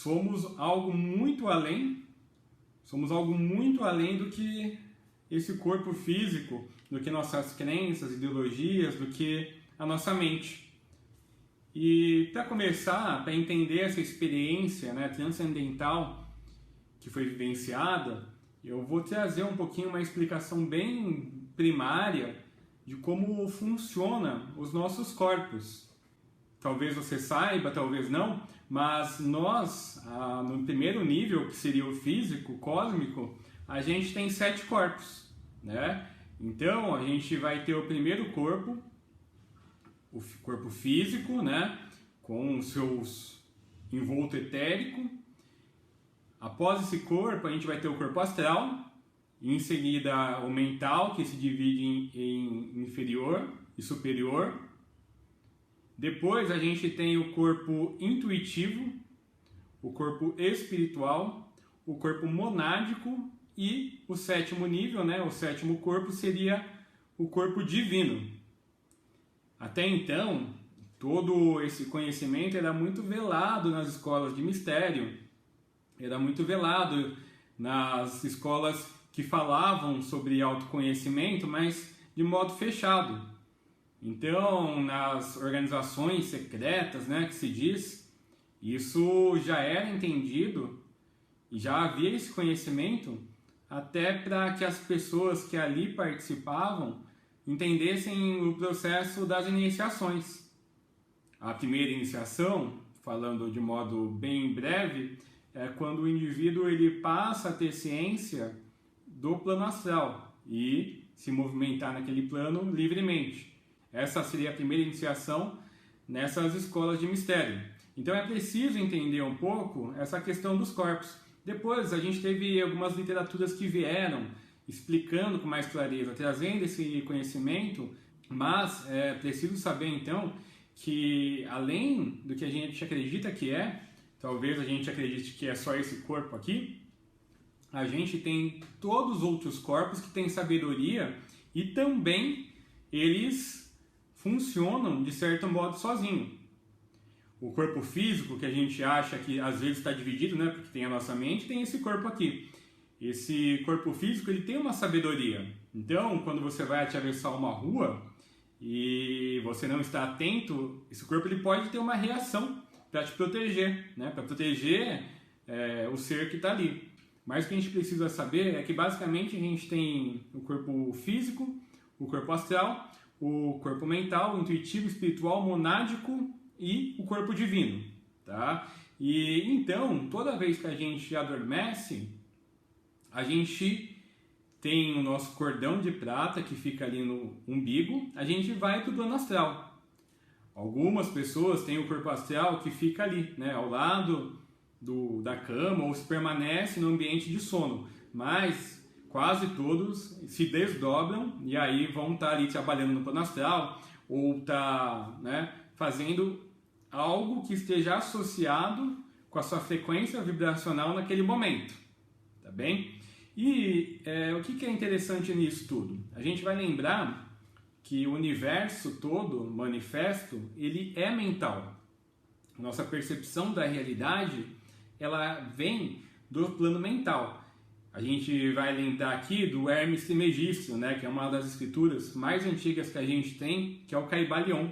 somos algo muito além do que esse corpo físico, do que nossas crenças, ideologias, do que a nossa mente. E para começar, para entender essa experiência, né, transcendental que foi vivenciada, eu vou trazer um pouquinho uma explicação bem primária de como funciona os nossos corpos. Talvez você saiba, talvez não, mas nós, no primeiro nível, que seria o físico, cósmico, a gente tem 7 corpos, né? Então, a gente vai ter o primeiro corpo, o corpo físico, né? Com os seus envolto etérico. Após esse corpo, a gente vai ter o corpo astral, e em seguida o mental, que se divide em inferior e superior. Depois a gente tem o corpo intuitivo, o corpo espiritual, o corpo monádico e o 7º nível, né, o 7º corpo seria o corpo divino. Até então, todo esse conhecimento era muito velado nas escolas de mistério, era muito velado nas escolas que falavam sobre autoconhecimento, mas de modo fechado. Então, nas organizações secretas, né, que se diz, isso já era entendido e já havia esse conhecimento até para que as pessoas que ali participavam entendessem o processo das iniciações. A primeira iniciação, falando de modo bem breve, é quando o indivíduo ele passa a ter ciência do plano astral e se movimentar naquele plano livremente. Essa seria a primeira iniciação nessas escolas de mistério. Então é preciso entender um pouco essa questão dos corpos. Depois a gente teve algumas literaturas que vieram explicando com mais clareza, trazendo esse conhecimento, mas é preciso saber então que além do que a gente acredita que é, talvez a gente acredite que é só esse corpo aqui, a gente tem todos os outros corpos que têm sabedoria e também eles funcionam de certo modo sozinho. O corpo físico, que a gente acha que às vezes está dividido, né, porque tem a nossa mente, tem esse corpo aqui. Esse corpo físico ele tem uma sabedoria. Então, quando você vai atravessar uma rua e você não está atento, esse corpo ele pode ter uma reação para te proteger, né, para proteger o ser que está ali. Mas o que a gente precisa saber é que basicamente a gente tem o corpo físico, o corpo astral, o corpo mental, o intuitivo, espiritual, monádico e o corpo divino, tá? E então, toda vez que a gente adormece, a gente tem o nosso cordão de prata que fica ali no umbigo, a gente vai para o plano astral. Algumas pessoas têm o corpo astral que fica ali, né, ao lado da cama ou se permanece no ambiente de sono, mas quase todos se desdobram e aí vão estar ali trabalhando no plano astral ou né, fazendo algo que esteja associado com a sua frequência vibracional naquele momento, tá bem? E o que é interessante nisso tudo? A gente vai lembrar que o universo todo, manifesto, ele é mental. Nossa percepção da realidade, ela vem do plano mental. A gente vai lembrar aqui do Hermes Trismegisto, né, que é uma das escrituras mais antigas que a gente tem, que é o Caibalion.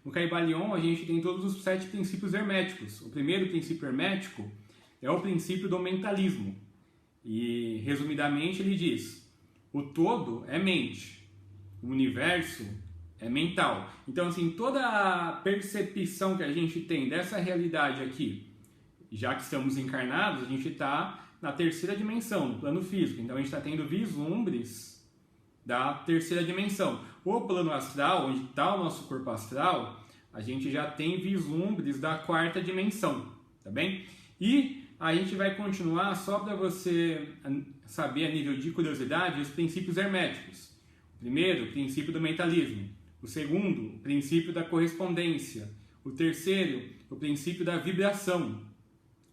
No Caibalion a gente tem todos os 7 princípios herméticos. O primeiro princípio hermético é o princípio do mentalismo. E, resumidamente, ele diz: o todo é mente, o universo é mental. Então, assim, toda a percepção que a gente tem dessa realidade aqui, já que estamos encarnados, a gente está na terceira dimensão, no plano físico. Então, a gente está tendo vislumbres da terceira dimensão. O plano astral, onde está o nosso corpo astral, a gente já tem vislumbres da quarta dimensão, tá bem? E a gente vai continuar só para você saber a nível de curiosidade os princípios herméticos. O primeiro, o princípio do mentalismo. O segundo, o princípio da correspondência. O terceiro, o princípio da vibração.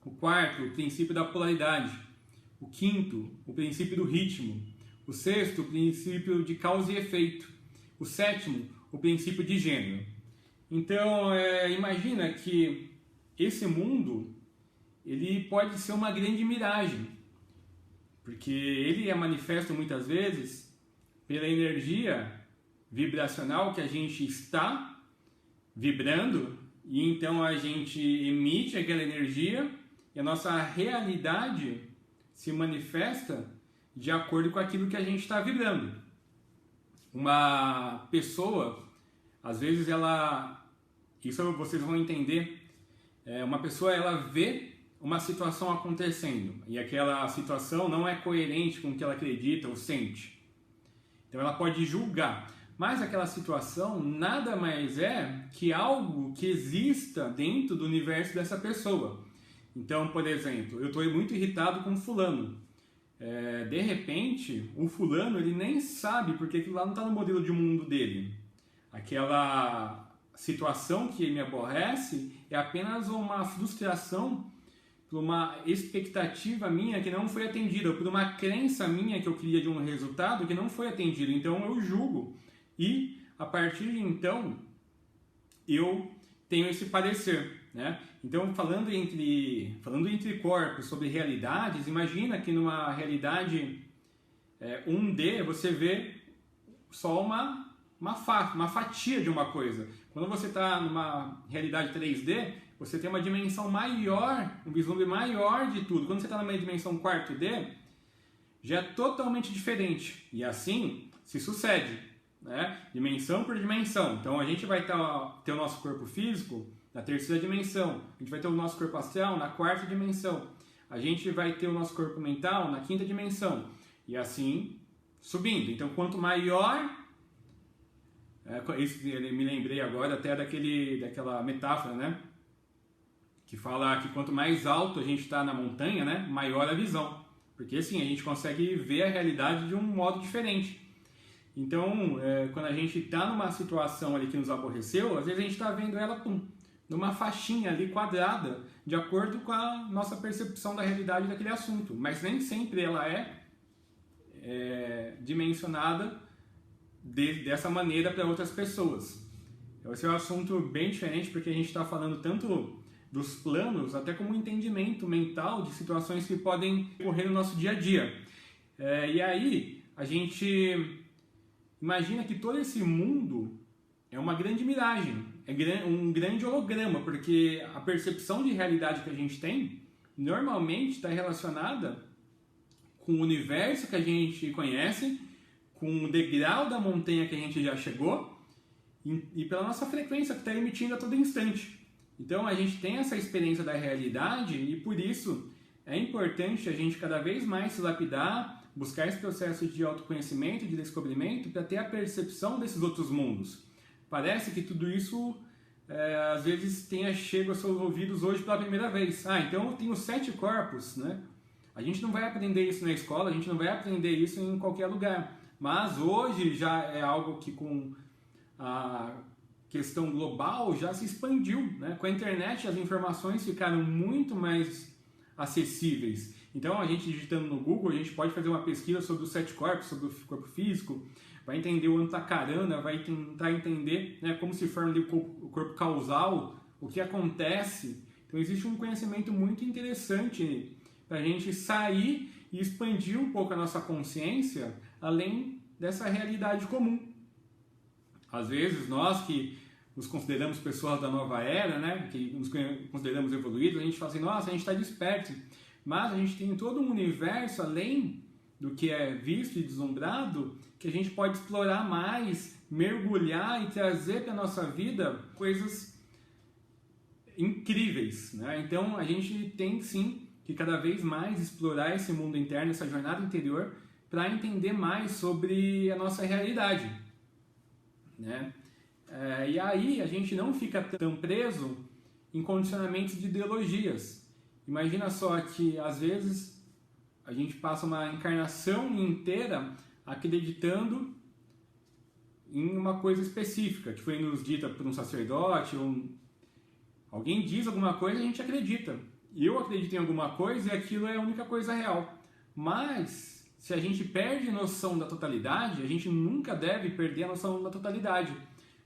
O quarto, o princípio da polaridade. O quinto, o princípio do ritmo. O sexto, o princípio de causa e efeito. O sétimo, o princípio de gênero. Então, imagina que esse mundo ele pode ser uma grande miragem, porque ele é manifesto muitas vezes pela energia vibracional que a gente está vibrando, e então a gente emite aquela energia e a nossa realidade se manifesta de acordo com aquilo que a gente está vibrando. Uma pessoa, às vezes isso vocês vão entender, uma pessoa ela vê uma situação acontecendo e aquela situação não é coerente com o que ela acredita ou sente. Então ela pode julgar, mas aquela situação nada mais é que algo que exista dentro do universo dessa pessoa. Então, por exemplo, eu estou muito irritado com fulano. De repente, o fulano ele nem sabe porque aquilo lá não está no modelo de mundo dele. Aquela situação que me aborrece é apenas uma frustração por uma expectativa minha que não foi atendida, ou por uma crença minha que eu queria de um resultado que não foi atendido. Então eu julgo e a partir de então eu tenho esse parecer, né? Então falando entre corpos sobre realidades, imagina que numa realidade 1D você vê só uma fatia de uma coisa. Quando você está numa realidade 3D, você tem uma dimensão maior, um vislumbre maior de tudo. Quando você está numa dimensão 4D, já é totalmente diferente. E assim se sucede, né? Dimensão por dimensão. Então a gente vai ter o nosso corpo físico na terceira dimensão. A gente vai ter o nosso corpo astral na quarta dimensão. A gente vai ter o nosso corpo mental na quinta dimensão. E assim subindo. Então quanto maior... me lembrei agora até daquela metáfora, né? Que fala que quanto mais alto a gente está na montanha, né, maior a visão. Porque assim, a gente consegue ver a realidade de um modo diferente. Então, quando a gente está numa situação ali que nos aborreceu, às vezes a gente está vendo ela numa faixinha ali quadrada, de acordo com a nossa percepção da realidade daquele assunto. Mas nem sempre ela é dimensionada dessa maneira para outras pessoas. Esse é um assunto bem diferente, porque a gente está falando tanto dos planos, até como um entendimento mental de situações que podem ocorrer no nosso dia a dia. E aí, a gente imagina que todo esse mundo é uma grande miragem, é um grande holograma, porque a percepção de realidade que a gente tem, normalmente está relacionada com o universo que a gente conhece, com o degrau da montanha que a gente já chegou, e pela nossa frequência que está emitindo a todo instante. Então a gente tem essa experiência da realidade e por isso é importante a gente cada vez mais se lapidar, buscar esse processo de autoconhecimento, de descobrimento, para ter a percepção desses outros mundos. Parece que tudo isso às vezes tenha chego aos seus ouvidos hoje pela primeira vez. Então eu tenho 7 corpos, né? A gente não vai aprender isso na escola, a gente não vai aprender isso em qualquer lugar. Mas hoje já é algo que com a questão global já se expandiu, né? Com a internet as informações ficaram muito mais acessíveis. Então a gente digitando no Google, a gente pode fazer uma pesquisa sobre os 7 corpos, sobre o corpo físico, vai entender o Antakarana, vai tentar entender, né, como se forma ali o corpo causal, o que acontece. Então existe um conhecimento muito interessante para a gente sair e expandir um pouco a nossa consciência além dessa realidade comum. Às vezes nós que nos consideramos pessoas da nova era, né, que nos consideramos evoluídos, a gente fala assim, nossa, a gente está desperto, mas a gente tem todo um universo além do que é visto e deslumbrado que a gente pode explorar mais, mergulhar e trazer para a nossa vida coisas incríveis, né? Então a gente tem sim que cada vez mais explorar esse mundo interno, essa jornada interior, para entender mais sobre a nossa realidade, né? E aí a gente não fica tão preso em condicionamentos de ideologias. Imagina só que às vezes a gente passa uma encarnação inteira acreditando em uma coisa específica, que foi nos dita por um sacerdote, alguém diz alguma coisa e a gente acredita. Eu acredito em alguma coisa e aquilo é a única coisa real. Mas se a gente perde a noção da totalidade, a gente nunca deve perder a noção da totalidade.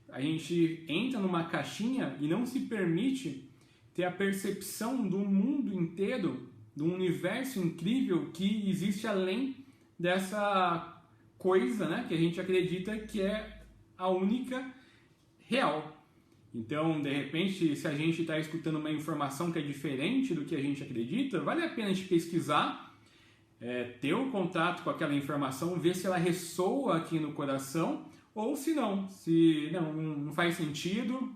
A gente entra numa caixinha e não se permite ter a percepção do mundo inteiro, do universo incrível que existe além dessa coisa, né, que a gente acredita que é a única real. Então, de repente, se a gente está escutando uma informação que é diferente do que a gente acredita, vale a pena a gente pesquisar, ter um contato com aquela informação, ver se ela ressoa aqui no coração, ou se não faz sentido,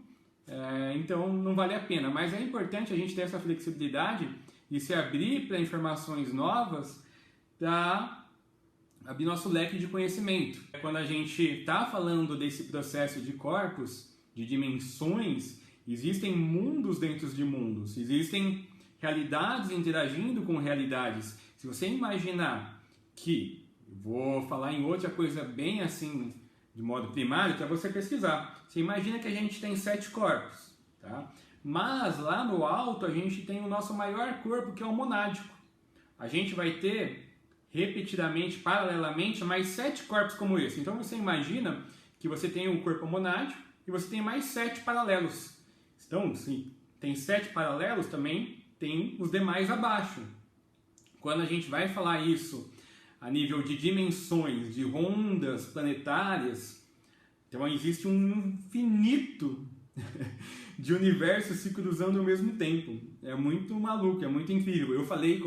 então não vale a pena. Mas é importante a gente ter essa flexibilidade de se abrir para informações novas, para abrir nosso leque de conhecimento. Quando a gente está falando desse processo de corpos, de dimensões, existem mundos dentro de mundos, existem realidades interagindo com realidades. Se você imaginar que, vou falar em outra coisa bem assim, de modo primário, que é você pesquisar. Você imagina que a gente tem 7 corpos, tá? Mas lá no alto a gente tem o nosso maior corpo, que é o monádico. A gente vai ter repetidamente, paralelamente, mais 7 corpos como esse. Então você imagina que você tem um corpo monádico e você tem mais 7 paralelos. Então, se tem 7 paralelos, também tem os demais abaixo. Quando a gente vai falar isso a nível de dimensões, de rondas planetárias, então existe um infinito de universos se cruzando ao mesmo tempo. É muito maluco, é muito incrível. Eu falei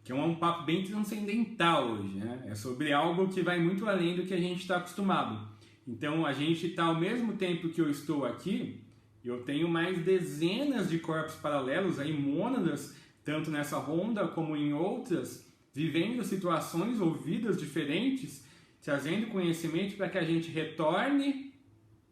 que é um papo bem transcendental hoje, né? É sobre algo que vai muito além do que a gente está acostumado. Então, a gente está, ao mesmo tempo que eu estou aqui, eu tenho mais dezenas de corpos paralelos, aí mônadas, tanto nessa ronda como em outras, vivendo situações ou vidas diferentes, trazendo conhecimento para que a gente retorne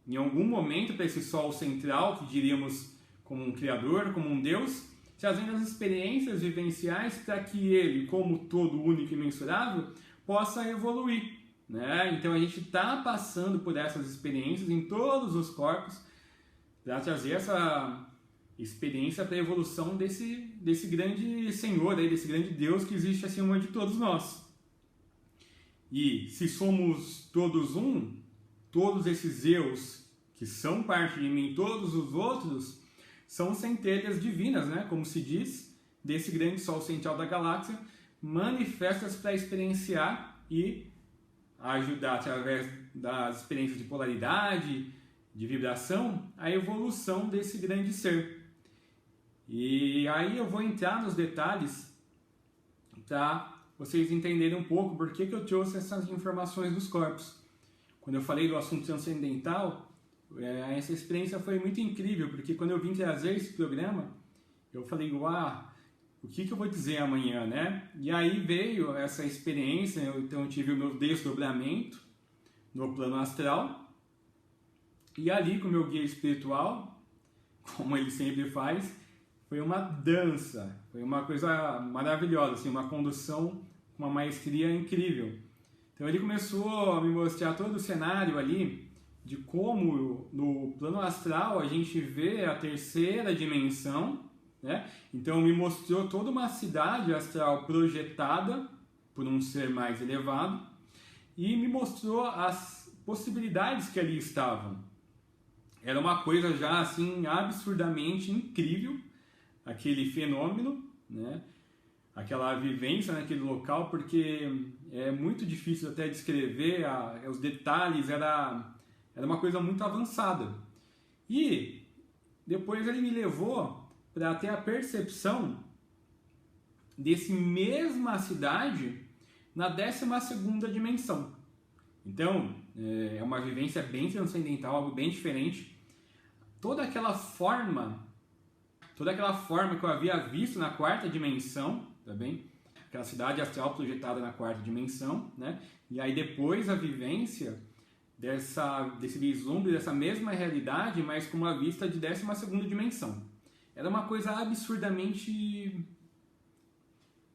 em algum momento para esse sol central, que diríamos como um criador, como um Deus, trazendo as experiências vivenciais para que ele, como todo único e imensurável, possa evoluir, né? Então a gente está passando por essas experiências em todos os corpos para trazer essa experiência para a evolução desse grande Senhor, desse grande Deus que existe acima de todos nós. E se somos todos um, todos esses eus que são parte de mim, todos os outros, são centelhas divinas, né? Como se diz, desse grande Sol central da galáxia, manifestas para experienciar e ajudar, através das experiências de polaridade, de vibração, a evolução desse grande ser. E aí eu vou entrar nos detalhes para vocês entenderem um pouco por que eu trouxe essas informações dos corpos. Quando eu falei do assunto transcendental, essa experiência foi muito incrível, porque quando eu vim trazer esse programa, eu falei, uau, o que eu vou dizer amanhã, né? E aí veio essa experiência, então eu tive o meu desdobramento no plano astral, e ali com o meu guia espiritual, como ele sempre faz, foi uma dança, foi uma coisa maravilhosa, assim, uma condução com uma maestria incrível. Então ele começou a me mostrar todo o cenário ali, de como no plano astral a gente vê a terceira dimensão, né? Então me mostrou toda uma cidade astral projetada por um ser mais elevado e me mostrou as possibilidades que ali estavam. Era uma coisa já assim absurdamente incrível, aquele fenômeno, né? Aquela vivência naquele local, porque é muito difícil até descrever os detalhes, era uma coisa muito avançada. E depois ele me levou para ter a percepção desse mesma cidade na 12ª dimensão. Então, é uma vivência bem transcendental, algo bem diferente. Toda aquela forma que eu havia visto na 4ª dimensão, tá bem? Aquela cidade astral projetada na 4ª dimensão, né? E aí depois a vivência desse vislumbre, dessa mesma realidade, mas com uma vista de 12ª dimensão. Era uma coisa absurdamente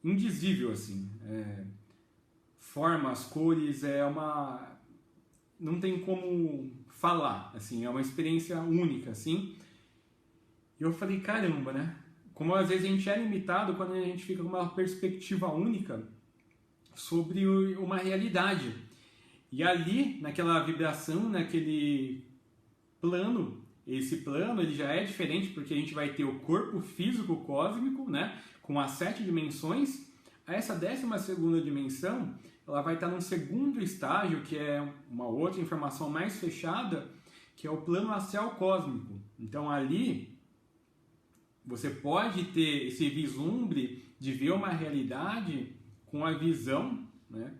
indizível, assim. Formas, cores, não tem como falar, assim, é uma experiência única, assim. E eu falei, caramba, né? Como às vezes a gente é limitado quando a gente fica com uma perspectiva única sobre uma realidade. E ali, naquela vibração, naquele plano, esse plano ele já é diferente porque a gente vai ter o corpo físico cósmico, né, com as 7 dimensões. Essa 12ª dimensão, ela vai estar num segundo estágio, que é uma outra informação mais fechada, que é o plano astral cósmico. Então ali você pode ter esse vislumbre de ver uma realidade com a visão, né,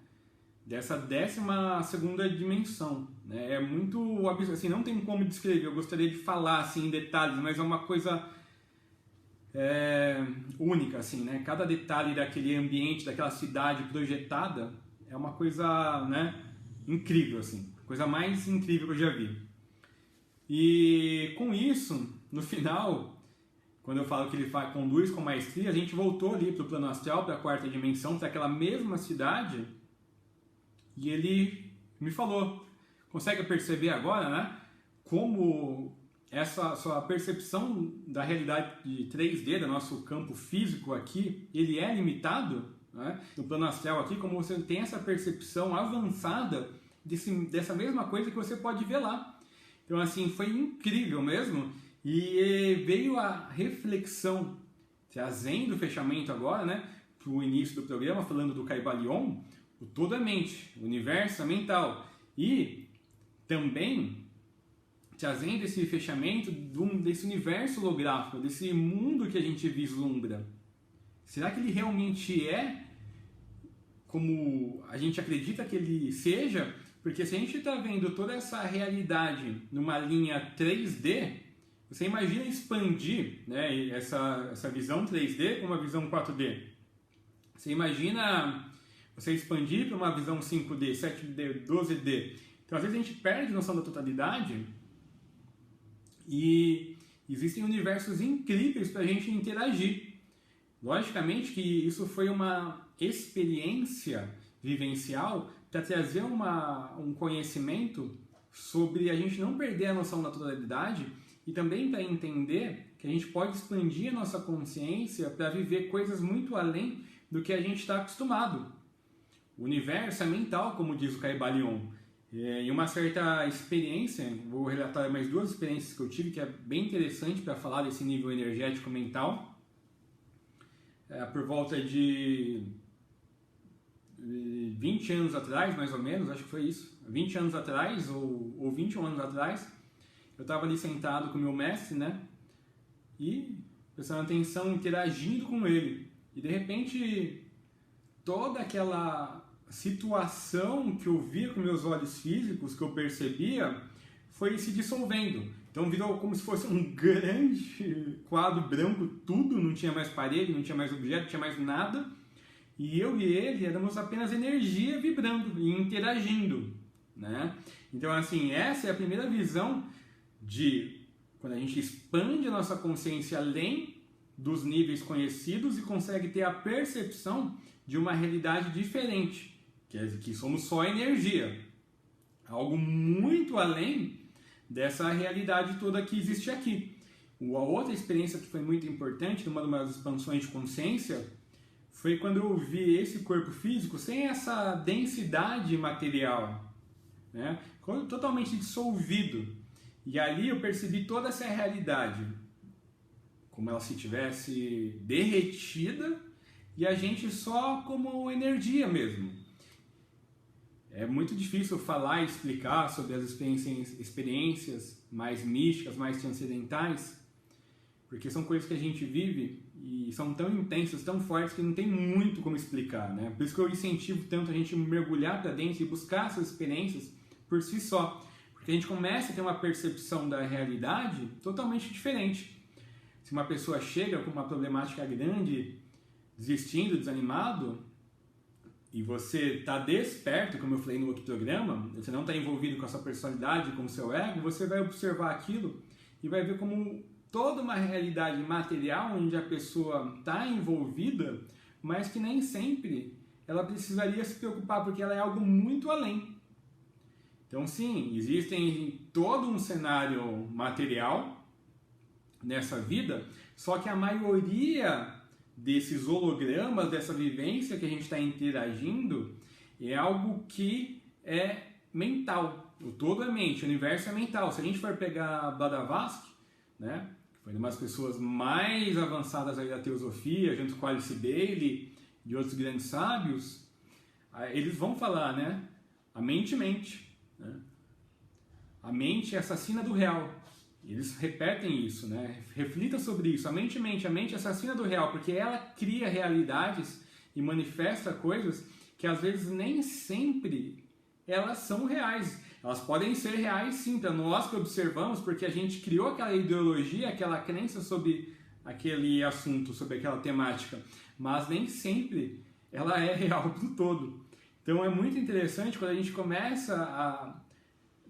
dessa 12ª dimensão, né? É muito assim, não tem como descrever. Eu gostaria de falar assim em detalhes, mas é uma coisa única, assim, né? Cada detalhe daquele ambiente, daquela cidade projetada é uma coisa, né, incrível, assim, coisa mais incrível que eu já vi. E com isso, no final, quando eu falo que ele conduz com maestria, a gente voltou ali para o plano astral, para a 4ª dimensão, para aquela mesma cidade. E ele me falou, consegue perceber agora, né, como essa sua percepção da realidade de 3D, do nosso campo físico aqui, ele é limitado, né, no plano astral aqui, como você tem essa percepção avançada dessa mesma coisa que você pode ver lá. Então, assim, foi incrível mesmo, e veio a reflexão, trazendo o fechamento agora, né, para o início do programa, falando do Kybalion. O todo é mente, o universo é mental. E também trazendo esse fechamento desse universo holográfico, desse mundo que a gente vislumbra. Será que ele realmente é como a gente acredita que ele seja? Porque se a gente está vendo toda essa realidade numa linha 3D, você imagina expandir, né, essa visão 3D com uma visão 4D. Você imagina você expandir para uma visão 5D, 7D, 12D. Então, às vezes, a gente perde a noção da totalidade e existem universos incríveis para a gente interagir. Logicamente que isso foi uma experiência vivencial para trazer um conhecimento sobre a gente não perder a noção da totalidade e também para entender que a gente pode expandir a nossa consciência para viver coisas muito além do que a gente está acostumado. O universo é mental, como diz o Kybalion. E uma certa experiência, vou relatar mais 2 experiências que eu tive, que é bem interessante para falar desse nível energético mental. Por volta de 20 anos atrás, mais ou menos, acho que foi isso, 20 anos atrás, ou 21 anos atrás, eu estava ali sentado com o meu mestre, né, e prestando atenção, interagindo com ele. E de repente, toda aquela situação que eu via com meus olhos físicos, que eu percebia, foi se dissolvendo. Então virou como se fosse um grande quadro branco, tudo, não tinha mais parede, não tinha mais objeto, não tinha mais nada. E eu e ele éramos apenas energia vibrando e interagindo, né? Então, assim, essa é a primeira visão de quando a gente expande a nossa consciência além dos níveis conhecidos e consegue ter a percepção de uma realidade diferente, que somos só energia, algo muito além dessa realidade toda que existe aqui. A outra experiência que foi muito importante, numa das expansões de consciência, foi quando eu vi esse corpo físico sem essa densidade material, né? Totalmente dissolvido. E ali eu percebi toda essa realidade, como ela se tivesse derretida, e a gente só como energia mesmo. É muito difícil falar e explicar sobre as experiências mais místicas, mais transcendentais, porque são coisas que a gente vive e são tão intensas, tão fortes, que não tem muito como explicar, né? Por isso que eu incentivo tanto a gente mergulhar para dentro e buscar essas experiências por si só, porque a gente começa a ter uma percepção da realidade totalmente diferente. Se uma pessoa chega com uma problemática grande, desistindo, desanimado, e você está desperto, como eu falei no outro programa, você não está envolvido com a sua personalidade, com o seu ego, você vai observar aquilo e vai ver como toda uma realidade material onde a pessoa está envolvida, mas que nem sempre ela precisaria se preocupar, porque ela é algo muito além. Então, sim, existem todo um cenário material nessa vida, só que a maioria desses hologramas, dessa vivência que a gente está interagindo, é algo que é mental. O todo é mente, o universo é mental. Se a gente for pegar Blavatsky, né, que foi uma das pessoas mais avançadas aí da teosofia, junto com Alice Bailey e outros grandes sábios, eles vão falar, né, a mente mente, né? A mente é assassina do real. Eles repetem isso, né? Reflita sobre isso. A mente mente, a mente é assassina do real, porque ela cria realidades e manifesta coisas que às vezes nem sempre elas são reais. Elas podem ser reais sim, para nós que observamos, porque a gente criou aquela ideologia, aquela crença sobre aquele assunto, sobre aquela temática, mas nem sempre ela é real para o todo. Então é muito interessante quando a gente começa a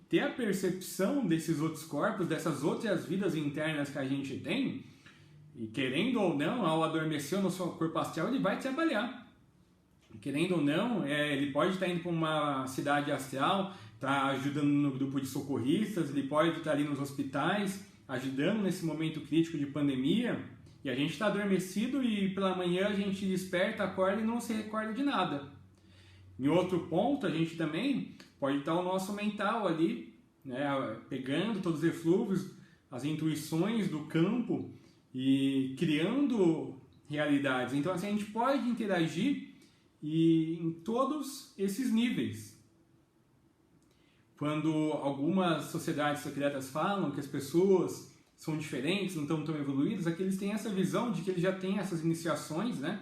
ter a percepção desses outros corpos, dessas outras vidas internas que a gente tem, e querendo ou não, ao adormecer no seu corpo astral, ele vai trabalhar. Querendo ou não, ele pode estar indo para uma cidade astral, estar ajudando no grupo de socorristas, ele pode estar ali nos hospitais, ajudando nesse momento crítico de pandemia, e a gente está adormecido e pela manhã a gente desperta, acorda e não se recorda de nada. Em outro ponto, a gente também pode estar o nosso mental ali, né, pegando todos os eflúvios, as intuições do campo e criando realidades. Então, assim, a gente pode interagir em todos esses níveis. Quando algumas sociedades secretas falam que as pessoas são diferentes, não estão tão evoluídas, é que eles têm essa visão de que eles já têm essas iniciações, né?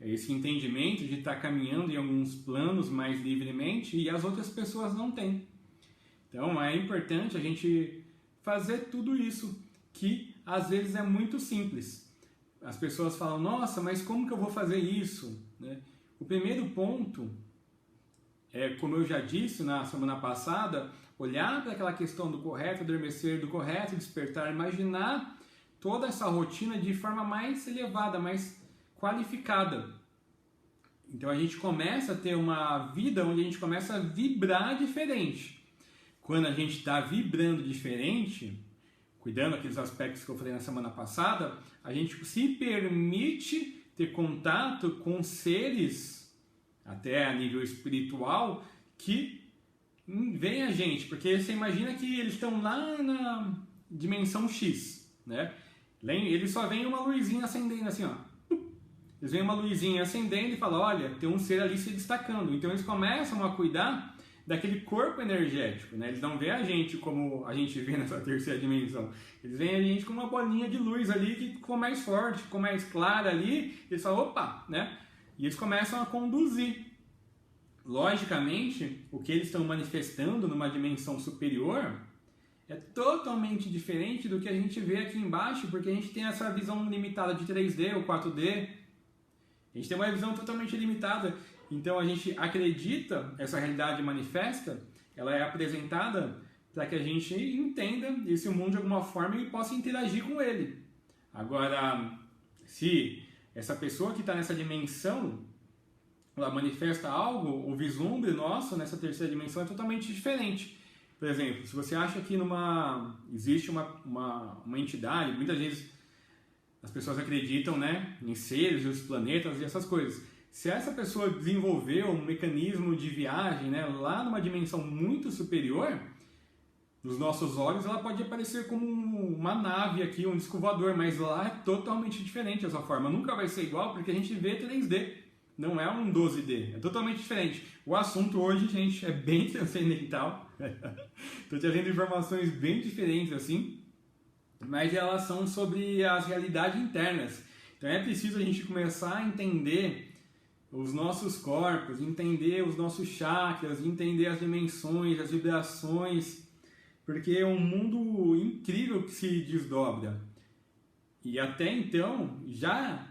Esse entendimento de estar caminhando em alguns planos mais livremente e as outras pessoas não têm. Então é importante a gente fazer tudo isso, que às vezes é muito simples. As pessoas falam, nossa, mas como que eu vou fazer isso? Né? O primeiro ponto é, como eu já disse na semana passada, olhar para aquela questão do correto adormecer, do correto despertar, imaginar toda essa rotina de forma mais elevada, mais qualificada. Então a gente começa a ter uma vida onde a gente começa a vibrar diferente. Quando a gente está vibrando diferente, cuidando daqueles aspectos que eu falei na semana passada, a gente se permite ter contato com seres, até a nível espiritual, que vem a gente. Porque você imagina que eles estão lá na dimensão X, né? Eles só veem uma luzinha acendendo assim, ó. Eles veem uma luzinha acendendo e falam, olha, tem um ser ali se destacando. Então eles começam a cuidar daquele corpo energético, né? Eles não veem a gente como a gente vê nessa terceira dimensão. Eles veem a gente como uma bolinha de luz ali que ficou mais forte, ficou mais clara ali. Eles falam, opa, né? E eles começam a conduzir. Logicamente, o que eles estão manifestando numa dimensão superior é totalmente diferente do que a gente vê aqui embaixo, porque a gente tem essa visão limitada de 3D ou 4D. A gente tem uma visão totalmente limitada. Então a gente acredita, essa realidade manifesta, ela é apresentada para que a gente entenda esse mundo de alguma forma e possa interagir com ele. Agora, se essa pessoa que está nessa dimensão, ela manifesta algo, o vislumbre nosso nessa terceira dimensão é totalmente diferente. Por exemplo, se você acha que existe uma entidade, muitas vezes as pessoas acreditam, né, em seres, os planetas e essas coisas. Se essa pessoa desenvolveu um mecanismo de viagem, né, lá numa dimensão muito superior, nos nossos olhos ela pode aparecer como uma nave aqui, um disco voador, mas lá é totalmente diferente essa forma. Nunca vai ser igual porque a gente vê 3D, não é um 12D, é totalmente diferente. O assunto hoje, gente, é bem transcendental. Estou trazendo informações bem diferentes assim, mas elas são sobre as realidades internas. Então é preciso a gente começar a entender os nossos corpos, entender os nossos chakras, entender as dimensões, as vibrações, porque é um mundo incrível que se desdobra. E até então, já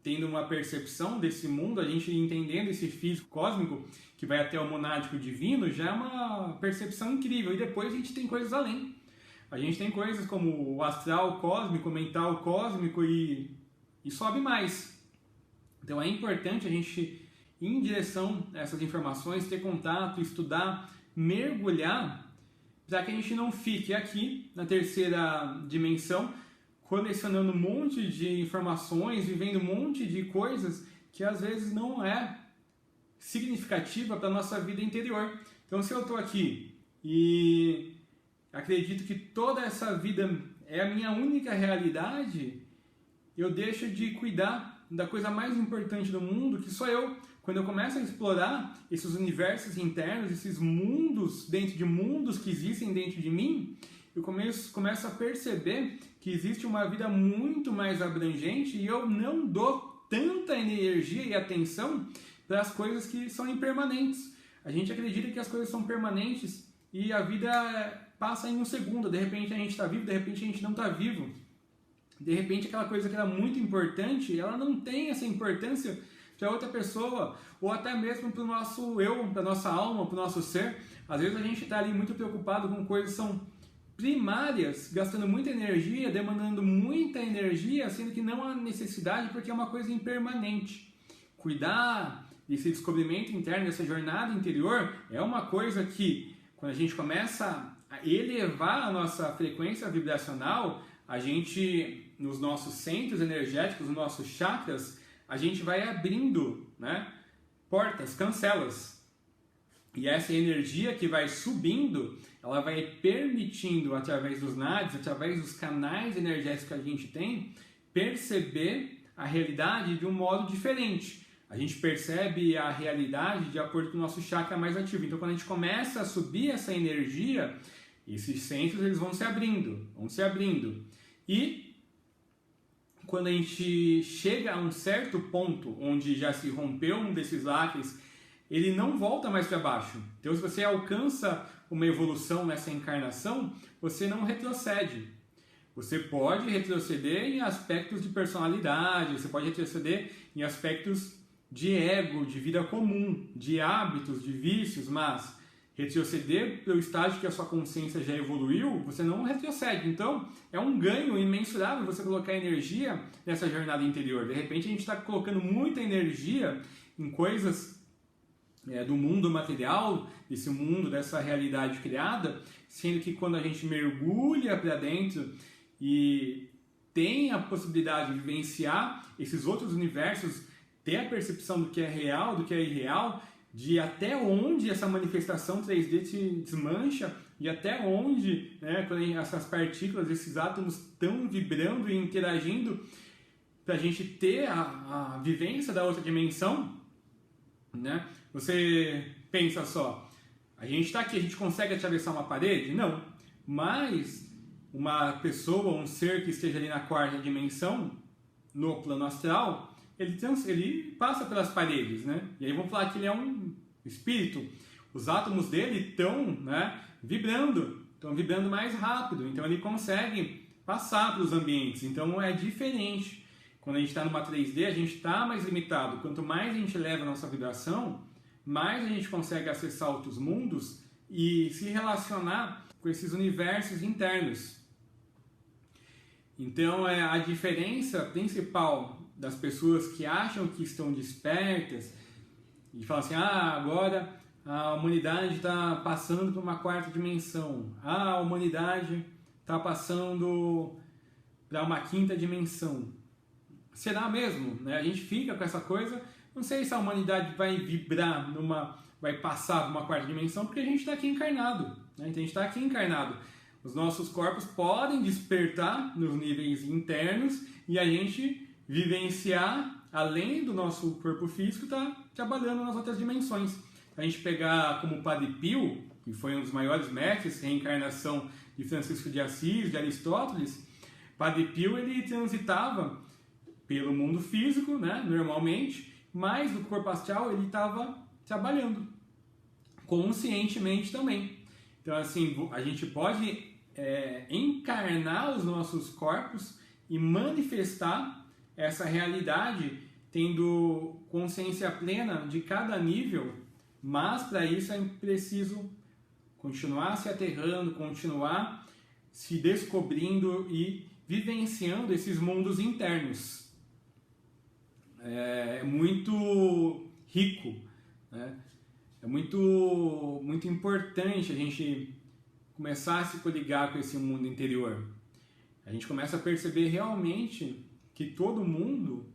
tendo uma percepção desse mundo, a gente entendendo esse físico cósmico, que vai até o monádico divino, já é uma percepção incrível. E depois a gente tem coisas além. A gente tem coisas como o astral cósmico, o mental cósmico e sobe mais. Então é importante a gente ir em direção a essas informações, ter contato, estudar, mergulhar, para que a gente não fique aqui na terceira dimensão, colecionando um monte de informações, vivendo um monte de coisas que às vezes não é significativa para a nossa vida interior. Então, se eu estou aqui e acredito que toda essa vida é a minha única realidade, eu deixo de cuidar da coisa mais importante do mundo, que sou eu. Quando eu começo a explorar esses universos internos, esses mundos dentro de mundos que existem dentro de mim, eu começo a perceber que existe uma vida muito mais abrangente e eu não dou tanta energia e atenção para as coisas que são impermanentes. A gente acredita que as coisas são permanentes e a vida passa em um segundo. De repente a gente está vivo, de repente a gente não está vivo. De repente aquela coisa que era muito importante, ela não tem essa importância para outra pessoa, ou até mesmo para o nosso eu, para a nossa alma, para o nosso ser. Às vezes a gente está ali muito preocupado com coisas que são primárias, gastando muita energia, demandando muita energia, sendo que não há necessidade, porque é uma coisa impermanente. Cuidar desse descobrimento interno, dessa jornada interior, é uma coisa que, quando a gente começa a elevar a nossa frequência vibracional, a gente, nos nossos centros energéticos, nos nossos chakras, a gente vai abrindo, né, portas, cancelas. E essa energia que vai subindo, ela vai permitindo, através dos nadis, através dos canais energéticos que a gente tem, perceber a realidade de um modo diferente. A gente percebe a realidade de acordo com o nosso chakra mais ativo. Então, quando a gente começa a subir essa energia, esses centros eles vão se abrindo, E quando a gente chega a um certo ponto onde já se rompeu um desses lacres, ele não volta mais para baixo. Então, se você alcança uma evolução nessa encarnação, você não retrocede. Você pode retroceder em aspectos de personalidade, você pode retroceder em aspectos de ego, de vida comum, de hábitos, de vícios, mas retroceder pelo estágio que a sua consciência já evoluiu, você não retrocede. Então, é um ganho imensurável você colocar energia nessa jornada interior. De repente, a gente está colocando muita energia em coisas do mundo material, desse mundo, dessa realidade criada, sendo que quando a gente mergulha para dentro e tem a possibilidade de vivenciar esses outros universos, ter a percepção do que é real, do que é irreal, de até onde essa manifestação 3D se desmancha e até onde, né, quando essas partículas, esses átomos estão vibrando e interagindo para a gente ter a vivência da outra dimensão, né? Você pensa só, a gente está aqui, a gente consegue atravessar uma parede? Não, mas uma pessoa, um ser que esteja ali na quarta dimensão, no plano astral, ele passa pelas paredes, né? E aí vamos falar que ele é um espírito. Os átomos dele estão, né, estão vibrando mais rápido, então ele consegue passar para os ambientes. Então é diferente. Quando a gente está numa 3D, a gente está mais limitado. Quanto mais a gente leva a nossa vibração, mais a gente consegue acessar outros mundos e se relacionar com esses universos internos. Então, a diferença principal das pessoas que acham que estão despertas e falam assim, agora a humanidade está passando por uma quarta dimensão, a humanidade está passando para uma quinta dimensão. Será mesmo? Né? A gente fica com essa coisa, não sei se a humanidade vai vibrar vai passar por uma quarta dimensão, porque a gente está aqui encarnado. Né? Então a gente está aqui encarnado. Os nossos corpos podem despertar nos níveis internos e a gente vivenciar, além do nosso corpo físico, tá trabalhando nas outras dimensões. A gente pegar como o Padre Pio, que foi um dos maiores mestres, reencarnação de Francisco de Assis, de Aristóteles, Padre Pio ele transitava pelo mundo físico, né, normalmente, mas no corpo astral ele estava trabalhando conscientemente também. Então, assim, a gente pode encarnar os nossos corpos e manifestar essa realidade tendo consciência plena de cada nível, mas para isso é preciso continuar se aterrando, continuar se descobrindo e vivenciando esses mundos internos. É muito rico, né? É muito importante a gente começar a se coligar com esse mundo interior. A gente começa a perceber realmente que todo mundo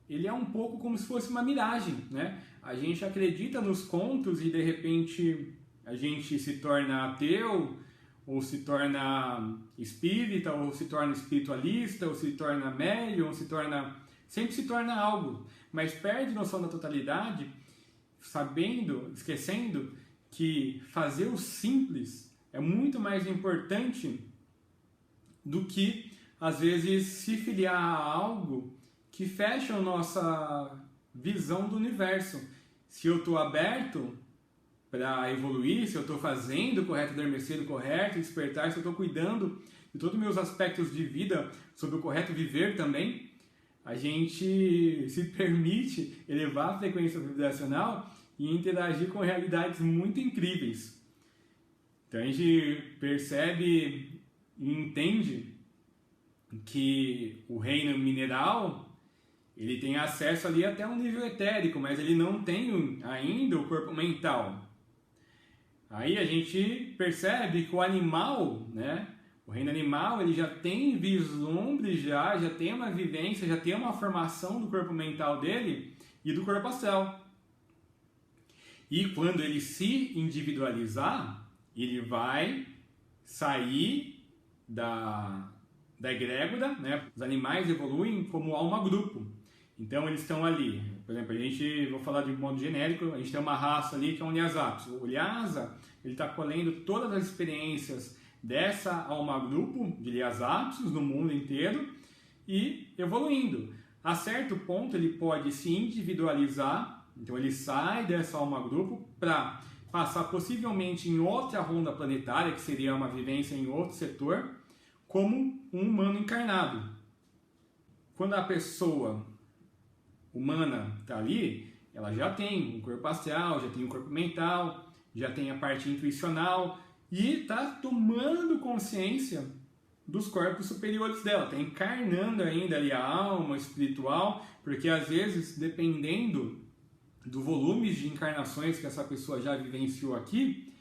ele é um pouco como se fosse uma miragem, né? A gente acredita nos contos e de repente a gente se torna ateu, ou se torna espírita, ou se torna espiritualista, ou se torna médium, sempre se torna algo, mas perde noção da totalidade, esquecendo que fazer o simples é muito mais importante do que, às vezes, se filiar a algo que fecha a nossa visão do universo. Se eu estou aberto para evoluir, se eu estou fazendo o correto, adormecer o correto, despertar, se eu estou cuidando de todos os meus aspectos de vida, sobre o correto viver também, a gente se permite elevar a frequência vibracional e interagir com realidades muito incríveis. Então a gente percebe e entende que o reino mineral, ele tem acesso ali até um nível etérico, mas ele não tem ainda o corpo mental. Aí a gente percebe que o animal, né, o reino animal, ele já tem vislumbre, já tem uma vivência, já tem uma formação do corpo mental dele e do corpo astral. E quando ele se individualizar, ele vai sair da egrégora, né? Os animais evoluem como alma-grupo. Então eles estão ali, por exemplo, vou falar de modo genérico, a gente tem uma raça ali que é um Lhasa. O Lhasa, ele está colhendo todas as experiências dessa alma-grupo de Lhasa no mundo inteiro e evoluindo. A certo ponto ele pode se individualizar, então ele sai dessa alma-grupo para passar possivelmente em outra ronda planetária, que seria uma vivência em outro setor, como um humano encarnado. Quando a pessoa humana está ali, ela já tem um corpo astral, já tem um corpo mental, já tem a parte intuicional e está tomando consciência dos corpos superiores dela, está encarnando ainda ali a alma espiritual, porque às vezes, dependendo do volume de encarnações que essa pessoa já vivenciou aqui,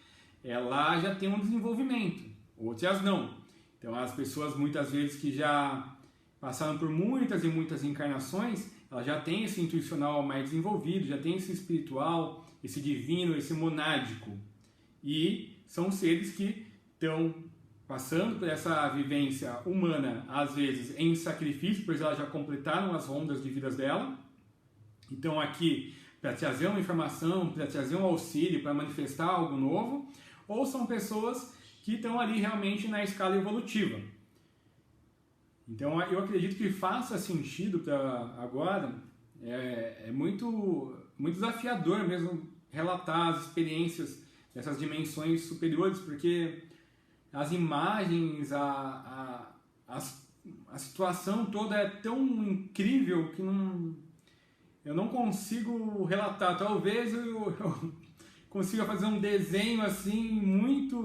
ela já tem um desenvolvimento, outras não. Então as pessoas muitas vezes que já passaram por muitas e muitas encarnações, ela já tem esse intuicional mais desenvolvido, já tem esse espiritual, esse divino, esse monádico. E são seres que estão passando por essa vivência humana, às vezes em sacrifício, pois elas já completaram as rondas de vidas dela. Então aqui para trazer uma informação, para trazer um auxílio, para manifestar algo novo, ou são pessoas que estão ali realmente na escala evolutiva. Então eu acredito que faça sentido para agora, é muito desafiador mesmo relatar as experiências dessas dimensões superiores, porque as imagens, a situação toda é tão incrível que eu não consigo relatar. Talvez eu consiga fazer um desenho assim muito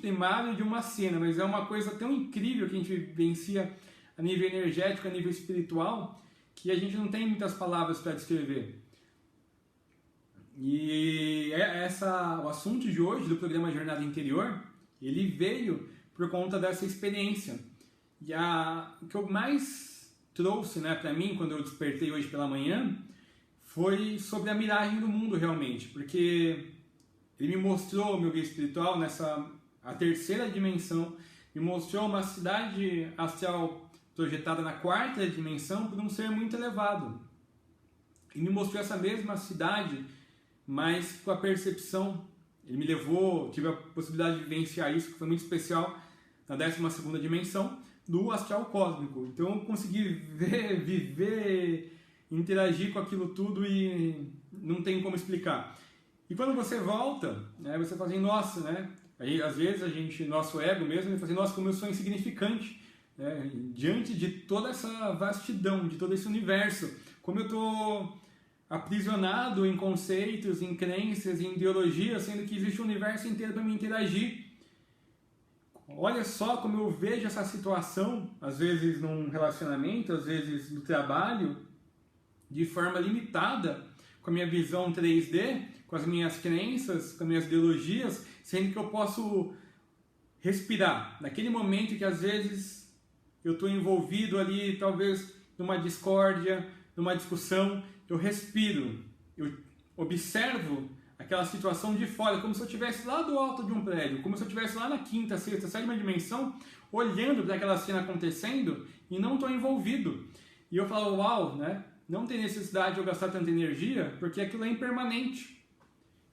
primário de uma cena, mas é uma coisa tão incrível que a gente vivencia a nível energético, a nível espiritual, que a gente não tem muitas palavras para descrever. E o assunto de hoje do programa Jornada Interior, ele veio por conta dessa experiência. E o que eu mais trouxe, né, para mim, quando eu despertei hoje pela manhã, foi sobre a miragem do mundo realmente, porque ele me mostrou, meu guia espiritual, a terceira dimensão, me mostrou uma cidade astral projetada na quarta dimensão por um ser muito elevado. E me mostrou essa mesma cidade, mas com a percepção. Ele me levou, tive a possibilidade de vivenciar isso, que foi muito especial, na 12ª dimensão, do astral cósmico. Então eu consegui ver, viver, interagir com aquilo tudo e não tem como explicar. E quando você volta, né, você fala assim, nossa, né? Aí, às vezes nosso ego mesmo, ele fala assim, nossa, como eu sou insignificante, né, diante de toda essa vastidão, de todo esse universo, como eu estou aprisionado em conceitos, em crenças, em ideologias, sendo que existe um universo inteiro para me interagir. Olha só como eu vejo essa situação, às vezes num relacionamento, às vezes no trabalho, de forma limitada, com a minha visão 3D, com as minhas crenças, com as minhas ideologias, sendo que eu posso respirar. Naquele momento que às vezes eu estou envolvido ali, talvez numa discórdia, numa discussão, eu respiro, eu observo aquela situação de fora, como se eu estivesse lá do alto de um prédio, como se eu estivesse lá na quinta, sexta, sétima dimensão, olhando para aquela cena acontecendo e não estou envolvido. E eu falo, uau, né? Não tem necessidade de eu gastar tanta energia, porque aquilo é impermanente.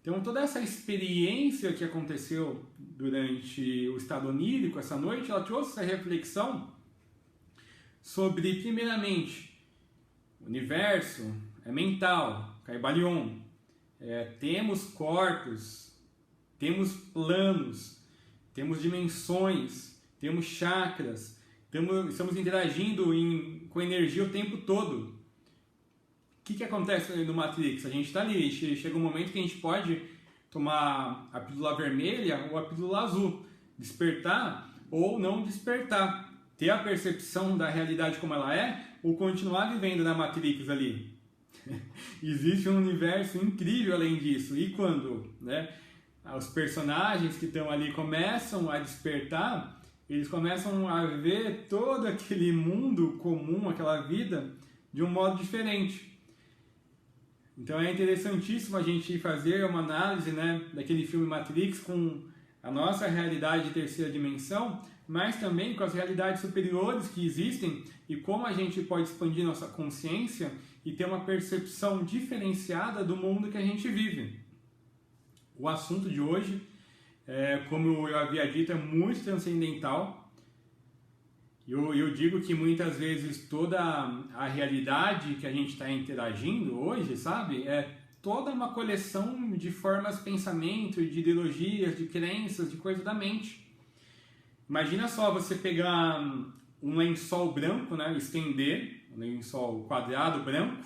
Então toda essa experiência que aconteceu durante o estado onírico, essa noite, ela trouxe essa reflexão sobre, primeiramente, o universo é mental, Caibalion. Temos corpos, temos planos, temos dimensões, temos chakras, estamos interagindo com energia o tempo todo. O que acontece no Matrix? A gente está ali, chega um momento que a gente pode tomar a pílula vermelha ou a pílula azul, despertar ou não despertar, ter a percepção da realidade como ela é ou continuar vivendo na Matrix ali. Existe um universo incrível além disso. E quando, né, os personagens que estão ali começam a despertar, eles começam a ver todo aquele mundo comum, aquela vida, de um modo diferente. Então é interessantíssimo a gente fazer uma análise, né, daquele filme Matrix com a nossa realidade de terceira dimensão, mas também com as realidades superiores que existem e como a gente pode expandir nossa consciência e ter uma percepção diferenciada do mundo que a gente vive. O assunto de hoje, como eu havia dito, é muito transcendental. Eu digo que muitas vezes toda a realidade que a gente está interagindo hoje, sabe, é toda uma coleção de formas de pensamento, de ideologias, de crenças, de coisas da mente. Imagina só você pegar um lençol branco, né, estender, um lençol quadrado branco,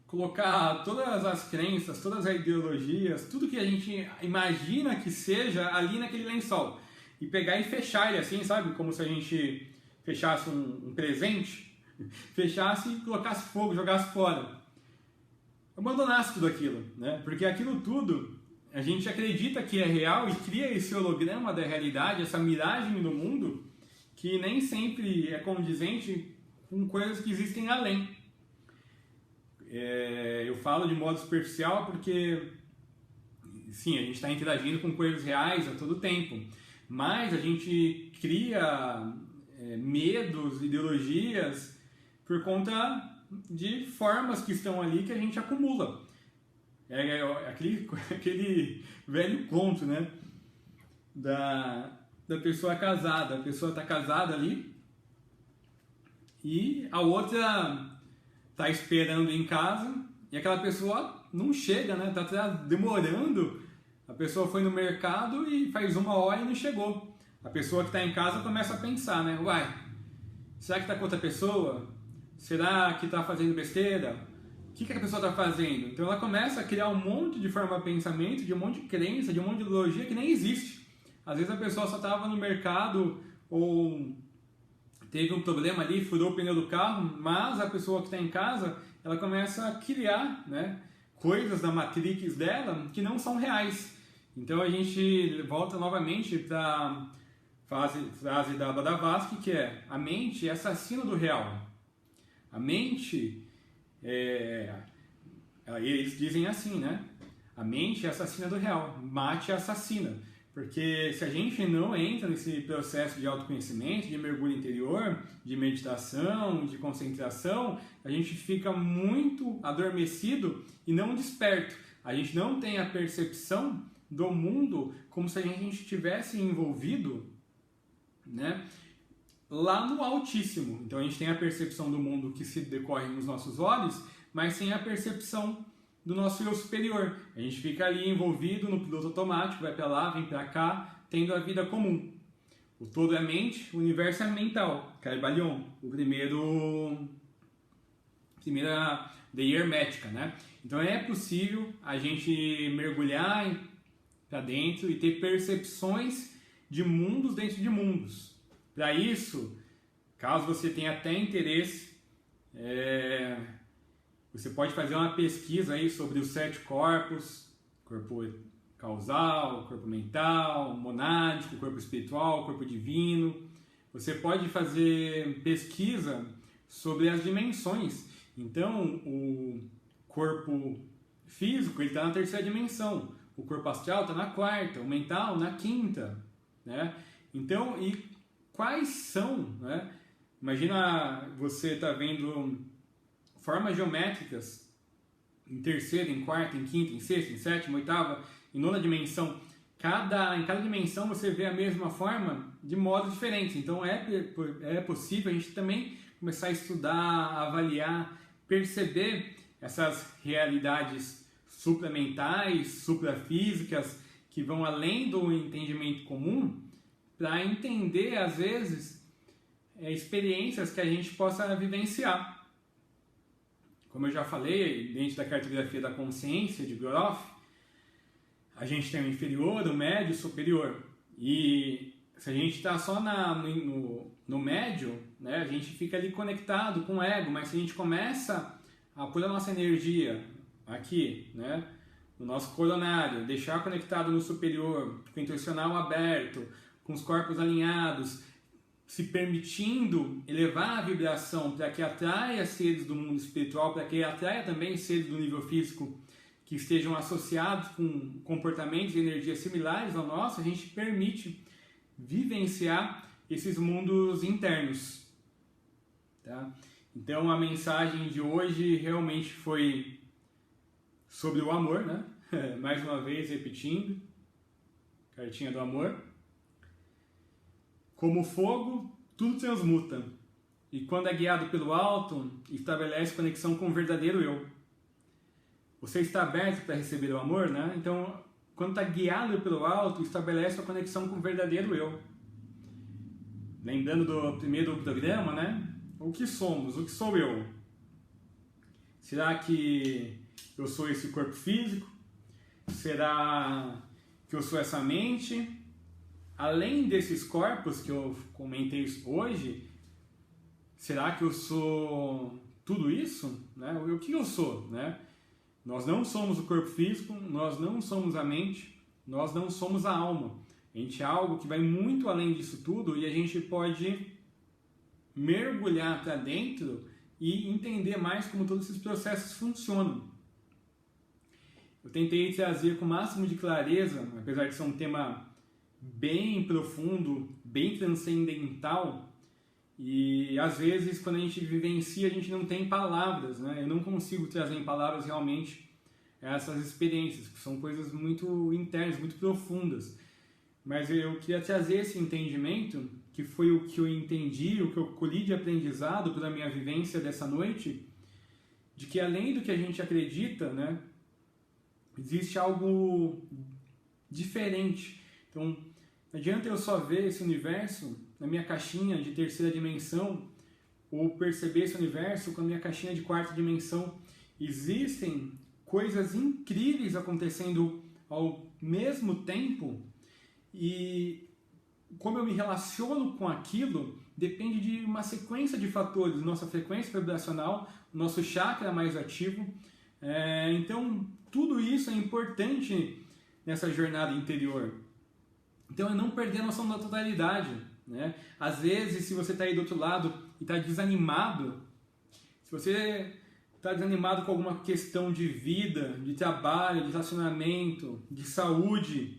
colocar todas as crenças, todas as ideologias, tudo que a gente imagina que seja ali naquele lençol. E pegar e fechar ele assim, sabe? Como se a gente fechasse um presente, fechasse e colocasse fogo, jogasse fora. Abandonasse tudo aquilo, né? Porque aquilo tudo, a gente acredita que é real e cria esse holograma da realidade, essa miragem do mundo, que nem sempre é condizente com coisas que existem além. Eu falo de modo superficial porque, sim, a gente está interagindo com coisas reais a todo tempo. Mas a gente cria medos, ideologias, por conta de formas que estão ali que a gente acumula. Aquele velho conto, né? Da pessoa casada. A pessoa está casada ali e a outra está esperando em casa e aquela pessoa não chega, né? Está demorando. A pessoa foi no mercado e faz 1 hora e não chegou. A pessoa que está em casa começa a pensar, né? Uai, será que está com outra pessoa? Será que está fazendo besteira? O que a pessoa está fazendo? Então ela começa a criar um monte de forma de pensamento, de um monte de crença, de um monte de ideologia que nem existe. Às vezes a pessoa só estava no mercado ou teve um problema ali, furou o pneu do carro, mas a pessoa que está em casa, ela começa a criar, né, coisas da Matrix dela que não são reais. Então a gente volta novamente para a frase da Blavatsky, que é: a mente é assassina do real. A mente, eles dizem assim, né? A mente é assassina do real, mate é assassina. Porque se a gente não entra nesse processo de autoconhecimento, de mergulho interior, de meditação, de concentração, a gente fica muito adormecido e não desperto. A gente não tem a percepção do mundo como se a gente estivesse envolvido, né, lá no Altíssimo. Então a gente tem a percepção do mundo que se decorre nos nossos olhos, mas sem a percepção do nosso eu superior. A gente fica ali envolvido no piloto automático, vai para lá, vem para cá, tendo a vida comum. O todo é mente, o universo é mental. Caibalion, primeira lei hermética, né? Então é possível a gente mergulhar para dentro e ter percepções de mundos dentro de mundos. Para isso, caso você tenha até interesse, você pode fazer uma pesquisa aí sobre os 7 corpos: corpo causal, corpo mental, monádico, corpo espiritual, corpo divino. Você pode fazer pesquisa sobre as dimensões. Então, o corpo físico ele está na terceira dimensão, o corpo astral está na quarta, o mental na quinta, né? Então, e quais são, né? Imagina você tá vendo formas geométricas em terceira, em quarta, em quinta, em sexta, em sétima, oitava, em nona dimensão. Em cada dimensão você vê a mesma forma de modos diferentes. Então é possível a gente também começar a estudar, avaliar, perceber essas realidades supramentais, suprafísicas, que vão além do entendimento comum, para entender, às vezes, experiências que a gente possa vivenciar. Como eu já falei, dentro da cartografia da consciência de Grof, a gente tem o inferior, o médio e o superior. E se a gente está só no médio, né, a gente fica ali conectado com o ego, mas se a gente começa a pôr a nossa energia aqui, né, no nosso coronário, deixar conectado no superior, com o intencional aberto, com os corpos alinhados, se permitindo elevar a vibração para que atraia seres do mundo espiritual, para que atraia também seres do nível físico que estejam associados com comportamentos e energias similares ao nosso, a gente permite vivenciar esses mundos internos. Tá? Então a mensagem de hoje realmente foi sobre o amor, né? Mais uma vez repetindo, cartinha do amor. Como fogo, tudo transmuta, e quando é guiado pelo alto, estabelece conexão com o verdadeiro eu. Você está aberto para receber o amor, né? Então, quando está guiado pelo alto, estabelece a conexão com o verdadeiro eu. Lembrando do primeiro programa, né? O que somos? O que sou eu? Será que eu sou esse corpo físico? Será que eu sou essa mente? Além desses corpos que eu comentei hoje, será que eu sou tudo isso? Né? O que eu sou? Né? Nós não somos o corpo físico, nós não somos a mente, nós não somos a alma. A gente é algo que vai muito além disso tudo e a gente pode mergulhar para dentro e entender mais como todos esses processos funcionam. Eu tentei trazer com o máximo de clareza, apesar de ser um tema bem profundo, bem transcendental, e às vezes quando a gente vivencia a gente não tem palavras, né? Eu não consigo trazer em palavras realmente essas experiências, que são coisas muito internas, muito profundas, mas eu queria trazer esse entendimento, que foi o que eu entendi, o que eu colhi de aprendizado pela minha vivência dessa noite, de que além do que a gente acredita, né, existe algo diferente. Então, não adianta eu só ver esse universo na minha caixinha de terceira dimensão ou perceber esse universo com a minha caixinha de quarta dimensão. Existem coisas incríveis acontecendo ao mesmo tempo e como eu me relaciono com aquilo depende de uma sequência de fatores, nossa frequência vibracional, nosso chakra mais ativo. Então, tudo isso é importante nessa jornada interior. Então é não perder a noção da totalidade, né? Às vezes, se você está aí do outro lado e está desanimado, se você está desanimado com alguma questão de vida, de trabalho, de relacionamento, de saúde,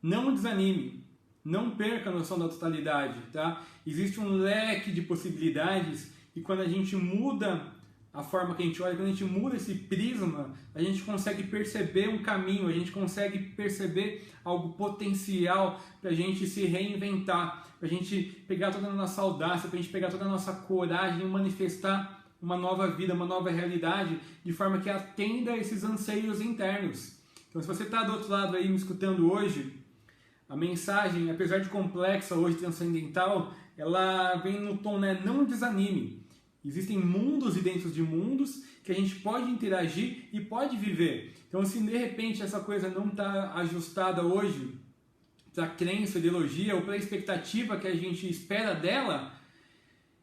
não desanime, não perca a noção da totalidade, tá? Existe um leque de possibilidades e quando a gente muda a forma que a gente olha, quando a gente muda esse prisma, a gente consegue perceber um caminho, a gente consegue perceber algo potencial para a gente se reinventar, para a gente pegar toda a nossa audácia, para a gente pegar toda a nossa coragem e manifestar uma nova vida, uma nova realidade, de forma que atenda a esses anseios internos. Então, se você está do outro lado aí me escutando hoje, a mensagem, apesar de complexa hoje, transcendental, ela vem no tom, né? Não desanime. Existem mundos e dentro de mundos que a gente pode interagir e pode viver. Então, se de repente essa coisa não está ajustada hoje para a crença, ideologia ou para a expectativa que a gente espera dela,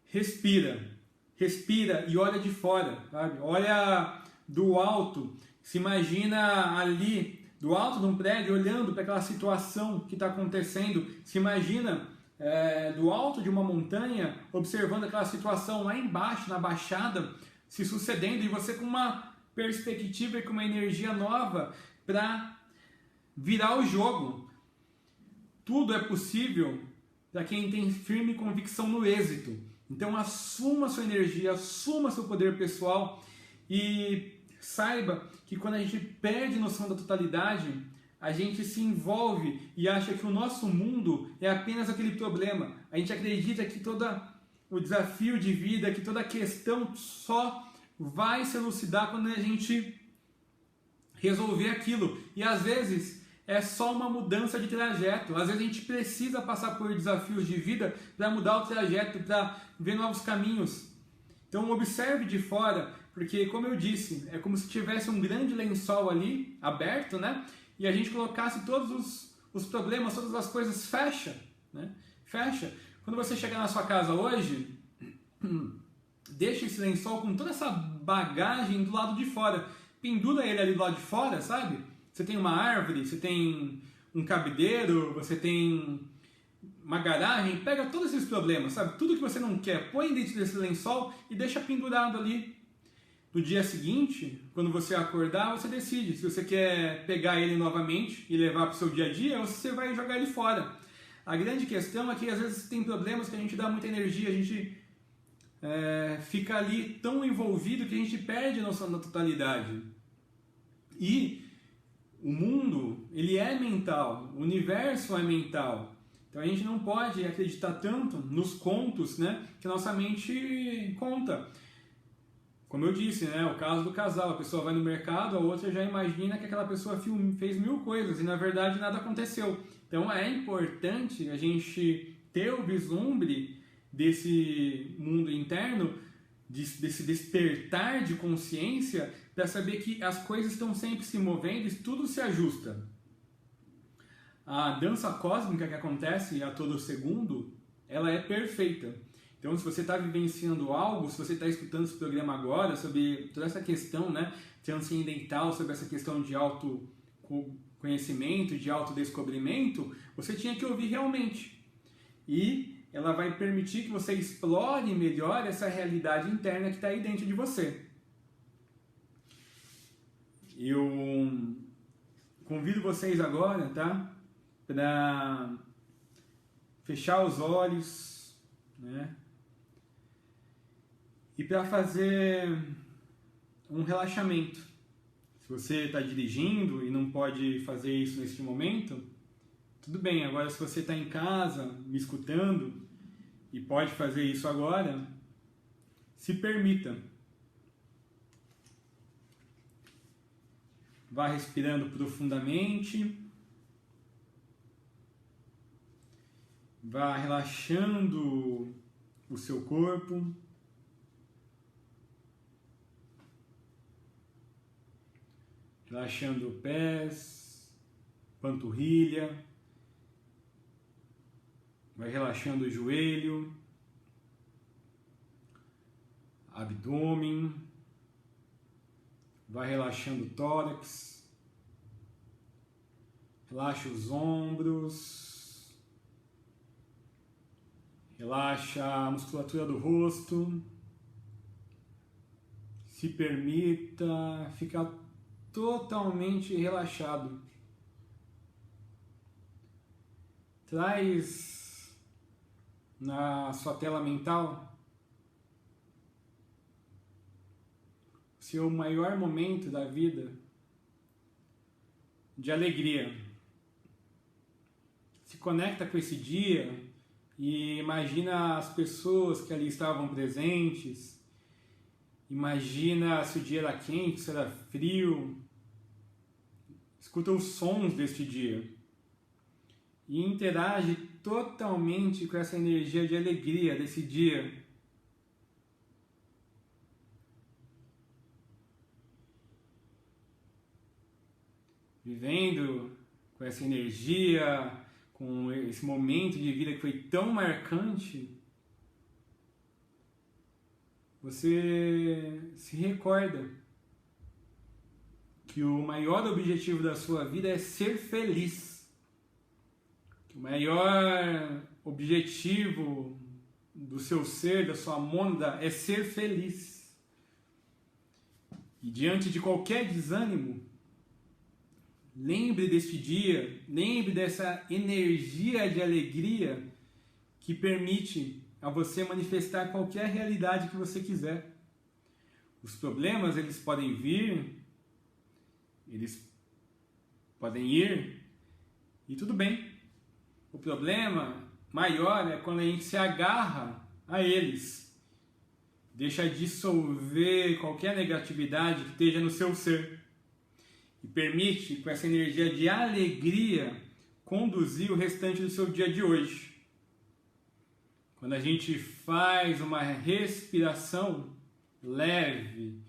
respira. Respira e olha de fora, sabe? Olha do alto, se imagina ali, do alto de um prédio, olhando para aquela situação que está acontecendo, se imagina do alto de uma montanha, observando aquela situação lá embaixo, na baixada, se sucedendo, e você com uma perspectiva e com uma energia nova para virar o jogo. Tudo é possível para quem tem firme convicção no êxito. Então assuma sua energia, assuma seu poder pessoal e saiba que quando a gente perde noção da totalidade, a gente se envolve e acha que o nosso mundo é apenas aquele problema. A gente acredita que todo o desafio de vida, que toda a questão só vai se elucidar quando a gente resolver aquilo. E às vezes é só uma mudança de trajeto. Às vezes a gente precisa passar por desafios de vida para mudar o trajeto, para ver novos caminhos. Então observe de fora, porque como eu disse, é como se tivesse um grande lençol ali, aberto, né? E a gente colocasse todos os problemas, todas as coisas, fecha, né? Fecha. Quando você chegar na sua casa hoje, deixa esse lençol com toda essa bagagem do lado de fora. Pendura ele ali do lado de fora, sabe? Você tem uma árvore, você tem um cabideiro, você tem uma garagem, pega todos esses problemas, sabe? Tudo que você não quer, põe dentro desse lençol e deixa pendurado ali. No dia seguinte, quando você acordar, você decide se você quer pegar ele novamente e levar para o seu dia a dia ou se você vai jogar ele fora. A grande questão é que às vezes tem problemas que a gente dá muita energia, a gente fica ali tão envolvido que a gente perde a noção da totalidade. E o mundo, ele é mental, o universo é mental. Então a gente não pode acreditar tanto nos contos, né, que a nossa mente conta. Como eu disse, né, o caso do casal, a pessoa vai no mercado, a outra já imagina que aquela pessoa fez 1000 coisas e na verdade nada aconteceu. Então é importante a gente ter o vislumbre desse mundo interno, desse despertar de consciência, para saber que as coisas estão sempre se movendo e tudo se ajusta. A dança cósmica que acontece a todo segundo, ela é perfeita. Então, se você está vivenciando algo, se você está escutando esse programa agora sobre toda essa questão, né, transcendental, sobre essa questão de autoconhecimento, de autodescobrimento, você tinha que ouvir realmente. E ela vai permitir que você explore melhor essa realidade interna que está aí dentro de você. Eu convido vocês agora, tá, para fechar os olhos, né, e para fazer um relaxamento. Se você está dirigindo e não pode fazer isso neste momento, tudo bem. Agora, se você está em casa me escutando e pode fazer isso agora, se permita. Vá respirando profundamente. Vá relaxando o seu corpo. Relaxando pés, panturrilha. Vai relaxando o joelho, abdômen. Vai relaxando o tórax. Relaxa os ombros. Relaxa a musculatura do rosto. Se permita ficar totalmente relaxado. Traz na sua tela mental o seu maior momento da vida de alegria. Se conecta com esse dia e imagina as pessoas que ali estavam presentes. Imagina se o dia era quente, se era frio. Escuta os sons deste dia. E interage totalmente com essa energia de alegria desse dia. Vivendo com essa energia, com esse momento de vida que foi tão marcante, você se recorda que o maior objetivo da sua vida é ser feliz. Que o maior objetivo do seu ser, da sua mônada, é ser feliz. E diante de qualquer desânimo, lembre deste dia, lembre dessa energia de alegria que permite a você manifestar qualquer realidade que você quiser. Os problemas, eles podem vir, eles podem ir, e tudo bem. O problema maior é quando a gente se agarra a eles, deixa dissolver qualquer negatividade que esteja no seu ser e permite, com essa energia de alegria, conduzir o restante do seu dia de hoje. Quando a gente faz uma respiração leve,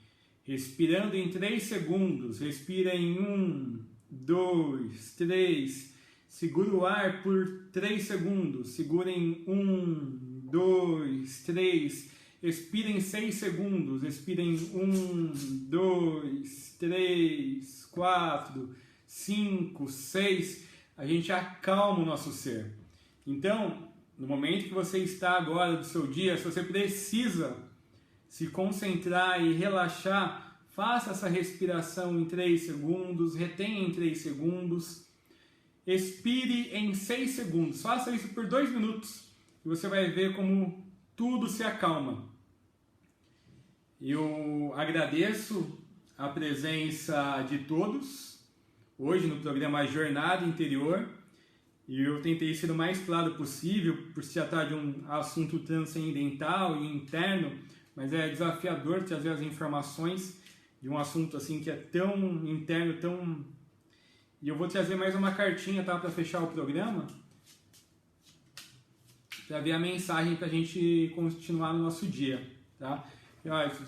respirando em 3 segundos, respira em 1, 2, 3, segura o ar por 3 segundos, segura em 1, 2, 3, expira em 6 segundos, expira em 1, 2, 3, 4, 5, 6, a gente acalma o nosso ser. Então, no momento que você está agora do seu dia, se você precisa se concentrar e relaxar, faça essa respiração em 3 segundos, retenha em 3 segundos, expire em 6 segundos, faça isso por 2 minutos e você vai ver como tudo se acalma. Eu agradeço a presença de todos hoje no programa Jornada Interior e eu tentei ser o mais claro possível por se tratar de um assunto transcendental e interno, mas é desafiador trazer as informações de um assunto assim que é tão interno, tão... E eu vou trazer mais uma cartinha, tá, para fechar o programa, para ver a mensagem para a gente continuar no nosso dia, tá?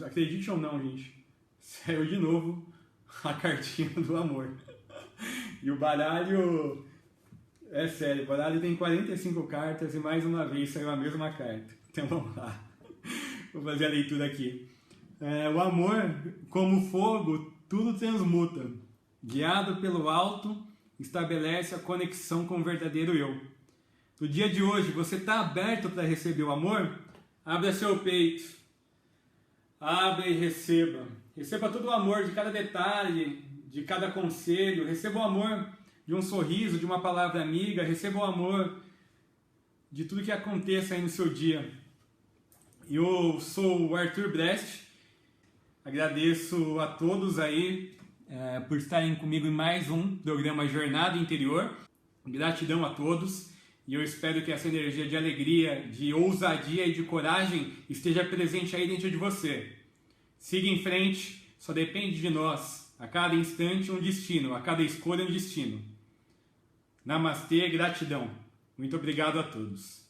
Acredite ou não, gente, saiu de novo a cartinha do amor. E o baralho, é sério, o baralho tem 45 cartas e mais uma vez saiu a mesma carta. Então vamos lá. Vou fazer a leitura aqui. O amor, como fogo, tudo transmuta. Guiado pelo alto, estabelece a conexão com o verdadeiro eu. No dia de hoje, você está aberto para receber o amor? Abra seu peito. Abra e receba. Receba todo o amor de cada detalhe, de cada conselho. Receba o amor de um sorriso, de uma palavra amiga. Receba o amor de tudo que aconteça aí no seu dia. Eu sou o Arthur Brest, agradeço a todos aí por estarem comigo em mais um programa Jornada Interior. Gratidão a todos e eu espero que essa energia de alegria, de ousadia e de coragem esteja presente aí dentro de você. Siga em frente, só depende de nós. A cada instante um destino, a cada escolha um destino. Namastê, gratidão. Muito obrigado a todos.